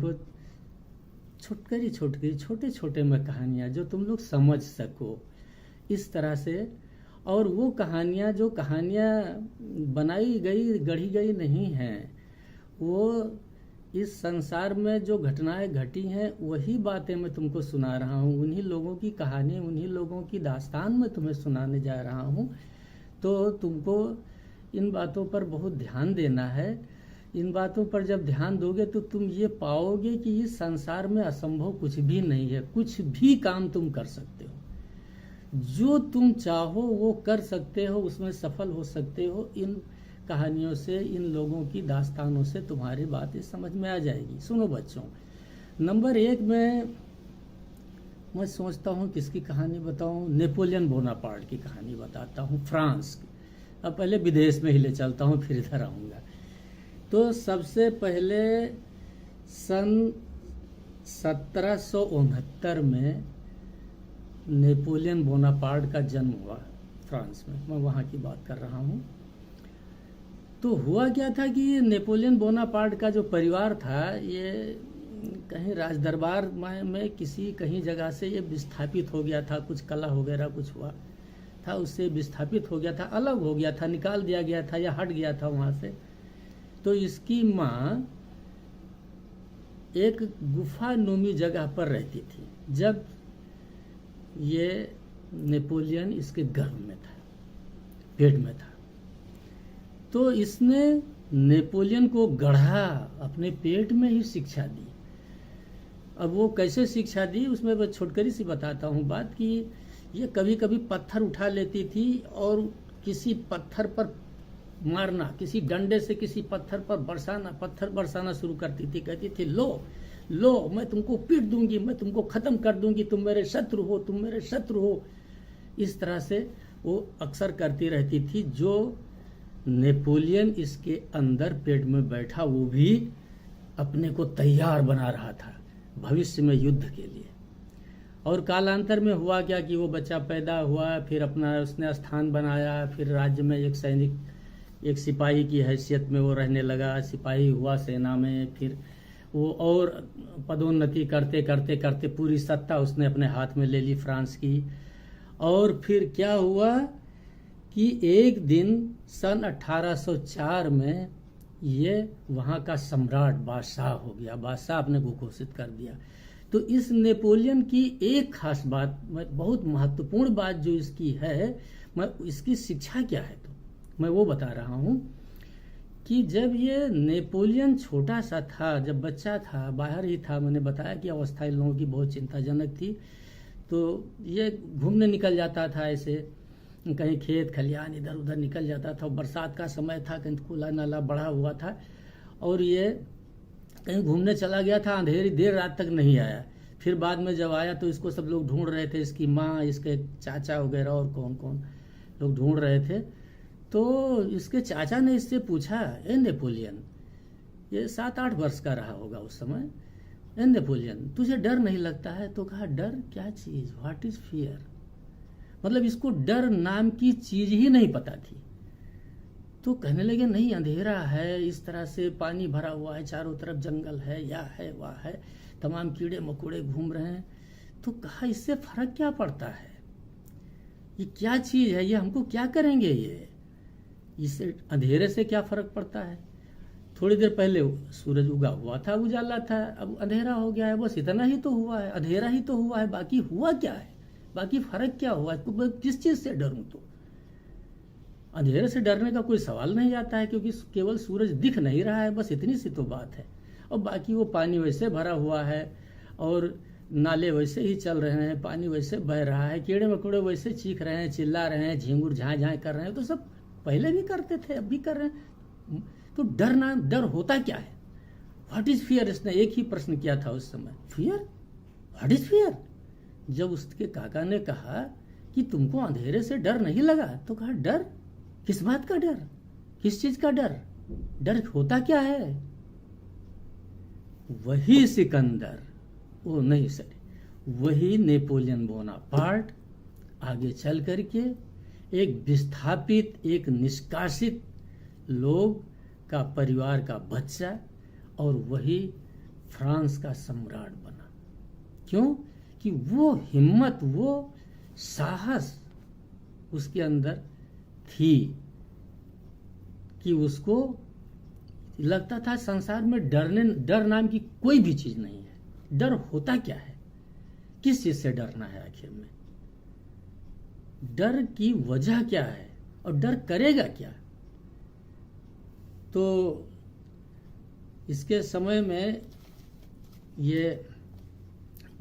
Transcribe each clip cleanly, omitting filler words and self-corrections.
वो छोटकरी छोटकरी छोटे छोटे में कहानियाँ जो तुम लोग समझ सको इस तरह से। और वो कहानियाँ जो कहानियाँ बनाई गई गढ़ी गई नहीं हैं, वो इस संसार में जो घटनाएं घटी हैं वही बातें मैं तुमको सुना रहा हूँ, उन्हीं लोगों की कहानी, उन्हीं लोगों की दास्तान मैं तुम्हें सुनाने जा रहा हूँ। तो तुमको इन बातों पर बहुत ध्यान देना है। इन बातों पर जब ध्यान दोगे तो तुम ये पाओगे कि इस संसार में असंभव कुछ भी नहीं है। कुछ भी काम तुम कर सकते हो, जो तुम चाहो वो कर सकते हो, उसमें सफल हो सकते हो। इन कहानियों से, इन लोगों की दास्तानों से तुम्हारी बातें समझ में आ जाएगी। सुनो बच्चों, नंबर 1 में मैं सोचता हूँ किसकी कहानी बताऊँ। नेपोलियन बोनापार्ट की कहानी बताता हूँ, फ्रांस की। अब पहले विदेश में ही ले चलता हूँ, फिर इधर आऊँगा। तो सबसे पहले सन 1769 में नेपोलियन बोनापार्ट का जन्म हुआ फ्रांस में। मैं वहाँ की बात कर रहा हूँ। तो हुआ क्या था कि नेपोलियन बोनापार्ट का जो परिवार था, ये कहीं राजदरबार में किसी कहीं जगह से ये विस्थापित हो गया था। कुछ कला वगैरह कुछ हुआ था, उससे विस्थापित हो गया था, अलग हो गया था, निकाल दिया गया था या हट गया था वहाँ से। तो इसकी माँ एक गुफा नुमी जगह पर रहती थी जब ये नेपोलियन इसके गर्भ में था, पेट में था। तो इसने नेपोलियन को गढ़ा, अपने पेट में ही शिक्षा दी। अब वो कैसे शिक्षा दी उसमें मैं छोटकरी सी बताता हूँ बात कि ये कभी कभी पत्थर उठा लेती थी और किसी पत्थर पर मारना, किसी डंडे से किसी पत्थर पर बरसाना, पत्थर बरसाना शुरू करती थी। कहती थी लो लो, मैं तुमको पीट दूंगी, मैं तुमको खत्म कर दूंगी, तुम मेरे शत्रु हो, तुम मेरे शत्रु हो। इस तरह से वो अक्सर करती रहती थी। जो नेपोलियन इसके अंदर पेट में बैठा, वो भी अपने को तैयार बना रहा था भविष्य में युद्ध के लिए। और कालांतर में हुआ क्या कि वो बच्चा पैदा हुआ, फिर अपना उसने स्थान बनाया, फिर राज्य में एक सैनिक, एक सिपाही की हैसियत में वो रहने लगा। सिपाही हुआ सेना में, फिर वो और पदोन्नति करते करते करते पूरी सत्ता उसने अपने हाथ में ले ली फ्रांस की। और फिर क्या हुआ कि एक दिन सन 1804 में ये वहाँ का सम्राट बादशाह हो गया, बादशाह अपने को घोषित कर दिया। तो इस नेपोलियन की एक खास बात, बहुत महत्वपूर्ण बात जो इसकी है, मैं इसकी शिक्षा क्या है तो मैं वो बता रहा हूँ कि जब ये नेपोलियन छोटा सा था, जब बच्चा था, बाहर ही था, मैंने बताया कि अवस्था इन लोगों की बहुत चिंताजनक थी। तो ये घूमने निकल जाता था, ऐसे कहीं खेत खलियान इधर उधर निकल जाता था। बरसात का समय था, कहीं खुला नाला बढ़ा हुआ था, और ये कहीं घूमने चला गया था। अंधेरी देर रात तक नहीं आया। फिर बाद में जब आया तो इसको सब लोग ढूंढ रहे थे, इसकी माँ, इसके चाचा वगैरह और कौन कौन लोग ढूंढ रहे थे। तो इसके चाचा ने इससे पूछा, ए नेपोलियन, ये 7-8 वर्ष का रहा होगा उस समय, ए नेपोलियन तुझे डर नहीं लगता है? तो कहा डर क्या चीज, व्हाट इज फियर। मतलब इसको डर नाम की चीज ही नहीं पता थी। तो कहने लगे नहीं, अंधेरा है, इस तरह से पानी भरा हुआ है, चारों तरफ जंगल है, या है वह है, तमाम कीड़े मकोड़े घूम रहे हैं। तो कहा इससे फर्क क्या पड़ता है, ये क्या चीज है, ये हमको क्या करेंगे, ये इससे अंधेरे से क्या फर्क पड़ता है। थोड़ी देर पहले सूरज उगा हुआ था, उजाला था, अब अंधेरा हो गया है, बस इतना ही तो हुआ है, अंधेरा ही तो हुआ है, बाकी हुआ क्या है, बाकी फर्क क्या हुआ है, किस चीज से डरूं। तो अंधेरे से डरने का कोई सवाल नहीं आता है, क्योंकि केवल सूरज दिख नहीं रहा है, बस इतनी सी तो बात है। और बाकी वो पानी वैसे भरा हुआ है, और नाले वैसे ही चल रहे हैं, पानी वैसे बह रहा है, कीड़े मकोड़े वैसे चीख रहे हैं, चिल्ला रहे हैं, झिंगुर झाँ झाँ कर रहे हैं। तो सब पहले भी करते थे, अब भी कर रहे हैं। तो डर होता क्या है, व्हाट इज फियर। इसने एक ही प्रश्न किया था उस समय, फियर, व्हाट इज फियर। जब उसके काका ने कहा कि तुमको अंधेरे से डर नहीं लगा, तो कहा डर, किस बात का डर, किस चीज का डर, डर होता क्या है। वही सिकंदर, वो नहीं सॉरी, वही नेपोलियन बोनापार्ट आगे चल करके एक विस्थापित, एक निष्कासित लोग का परिवार का बच्चा, और वही फ्रांस का सम्राट बना। क्यों? कि वो हिम्मत, वो साहस उसके अंदर थी कि उसको लगता था संसार में डर नाम की कोई भी चीज नहीं है। डर होता क्या है? किस चीज से डरना है आखिर में? डर की वजह क्या है और डर करेगा क्या? तो इसके समय में ये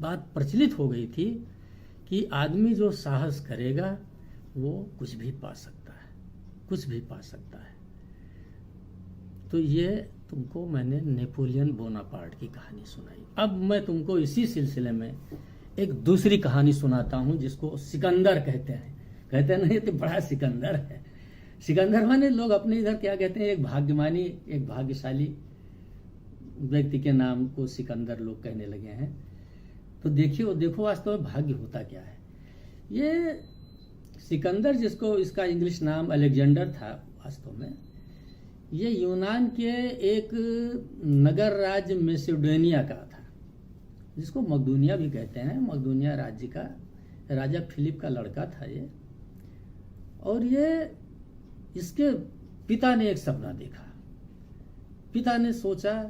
बात प्रचलित हो गई थी कि आदमी जो साहस करेगा वो कुछ भी पा सकता है, कुछ भी पा सकता है। तो ये तुमको मैंने नेपोलियन बोनापार्ट की कहानी सुनाई। अब मैं तुमको इसी सिलसिले में एक दूसरी कहानी सुनाता हूं जिसको सिकंदर कहते हैं। कहते हैं ना, ये तो बड़ा सिकंदर है। सिकंदर माने लोग अपने इधर क्या कहते हैं, एक भाग्यमानी, एक भाग्यशाली व्यक्ति के नाम को सिकंदर लोग कहने लगे हैं। तो देखो वास्तव में भाग्य होता क्या है। ये सिकंदर, जिसको इसका इंग्लिश नाम अलेक्जेंडर था, वास्तव में ये यूनान के एक नगर राज्य मैसेडोनिया का था, जिसको मकदूनिया भी कहते हैं। मकदूनिया राज्य का राजा फिलिप का लड़का था ये। और ये इसके पिता ने एक सपना देखा। पिता ने सोचा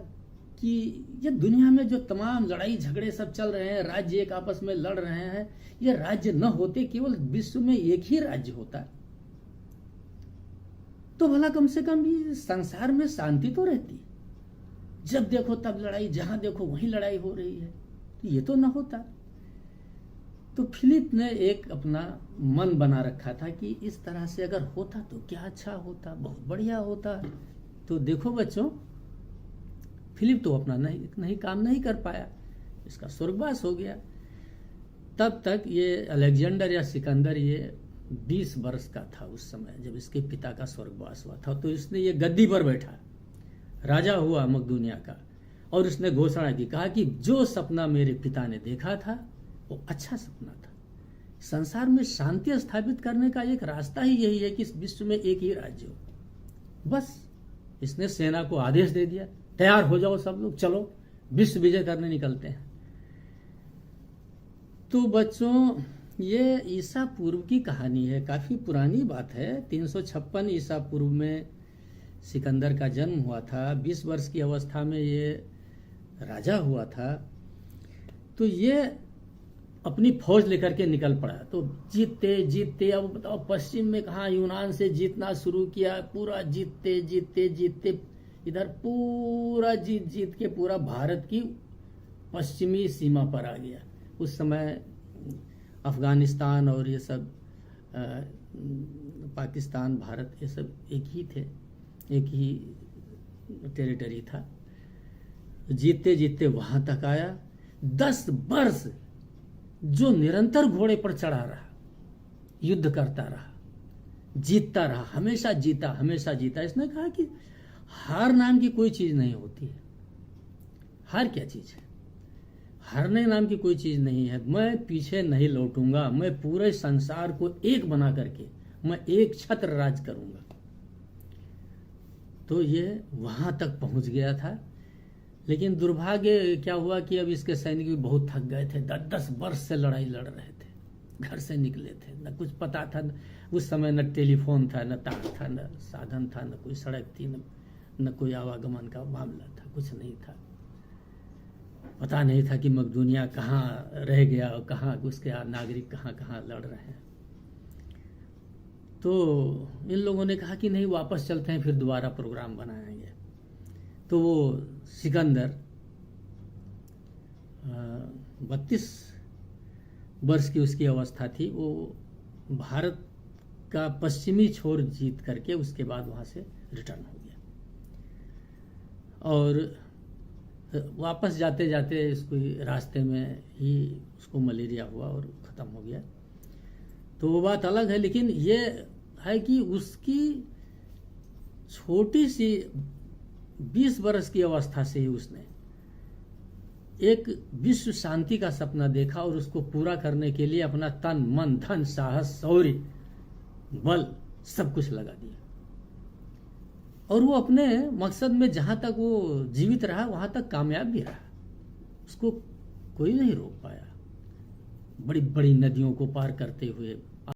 कि ये दुनिया में जो तमाम लड़ाई झगड़े सब चल रहे हैं, राज्य एक आपस में लड़ रहे हैं, ये राज्य न होते, केवल विश्व में एक ही राज्य होता, तो भला कम से कम ये संसार में शांति तो रहती। जब देखो तब लड़ाई, जहां देखो वहीं लड़ाई हो रही है, तो ये तो न होता। तो फिलिप ने एक अपना मन बना रखा था कि इस तरह से अगर होता तो क्या अच्छा होता, बहुत बढ़िया होता। तो देखो बच्चों, फिलिप तो अपना नहीं काम नहीं कर पाया, इसका स्वर्गवास हो गया। तब तक ये अलेक्जेंडर या सिकंदर ये 20 वर्ष का था उस समय जब इसके पिता का स्वर्गवास हुआ था। तो इसने ये गद्दी पर बैठा, राजा हुआ मकदूनिया का, और इसने घोषणा की, कहा कि जो सपना मेरे पिता ने देखा था वो अच्छा सपना था। संसार में शांति स्थापित करने का एक रास्ता ही यही है कि इस विश्व में एक ही राज्य हो। बस इसने सेना को आदेश दे दिया, तैयार हो जाओ सब लोग, चलो विश्व विजय करने निकलते हैं। तो बच्चों, ये ईसा पूर्व की कहानी है, काफी पुरानी बात है। 356 ईसा पूर्व में सिकंदर का जन्म हुआ था। 20 वर्ष की अवस्था में ये राजा हुआ था। तो ये अपनी फौज लेकर के निकल पड़ा। तो जीतते अब बताओ, पश्चिम में कहा यूनान से जीतना शुरू किया, पूरा जीतते इधर पूरा जीत के पूरा भारत की पश्चिमी सीमा पर आ गया। उस समय अफगानिस्तान और ये सब पाकिस्तान, भारत, ये सब एक ही थे, एक ही टेरिटरी था। जीतते वहां तक आया। 10 वर्ष जो निरंतर घोड़े पर चढ़ा रहा, युद्ध करता रहा, जीतता रहा, हमेशा जीता। इसने कहा कि हार नाम की कोई चीज नहीं होती है। हार क्या चीज है? हारने नाम की कोई चीज नहीं है। मैं पीछे नहीं लौटूंगा, मैं पूरे संसार को एक बना करके मैं एक छत्र राज करूंगा। तो ये वहां तक पहुंच गया था। लेकिन दुर्भाग्य क्या हुआ कि अब इसके सैनिक भी बहुत थक गए थे। 10 वर्ष से लड़ाई लड़ रहे थे, घर से निकले थे, न कुछ पता था। उस समय न टेलीफोन था, न तार था, न साधन था, न कोई सड़क थी, न कोई आवागमन का मामला था, कुछ नहीं था। पता नहीं था कि मकदूनिया कहाँ रह गया और कहाँ उसके नागरिक कहाँ लड़ रहे हैं। तो इन लोगों ने कहा कि नहीं, वापस चलते हैं, फिर दोबारा प्रोग्राम बनाएंगे। तो वो सिकंदर 32 वर्ष की उसकी अवस्था थी। वो भारत का पश्चिमी छोर जीत करके उसके बाद वहां से रिटर्न हो गया। और वापस जाते जाते इसको रास्ते में ही उसको मलेरिया हुआ और ख़त्म हो गया। तो वो बात अलग है। लेकिन ये है कि उसकी छोटी सी 20 वर्ष की अवस्था से ही उसने एक विश्व शांति का सपना देखा और उसको पूरा करने के लिए अपना तन, मन, धन, साहस, शौर्य, बल सब कुछ लगा दिया। और वो अपने मकसद में जहां तक वो जीवित रहा वहां तक कामयाब भी रहा। उसको कोई नहीं रोक पाया। बड़ी बड़ी नदियों को पार करते हुए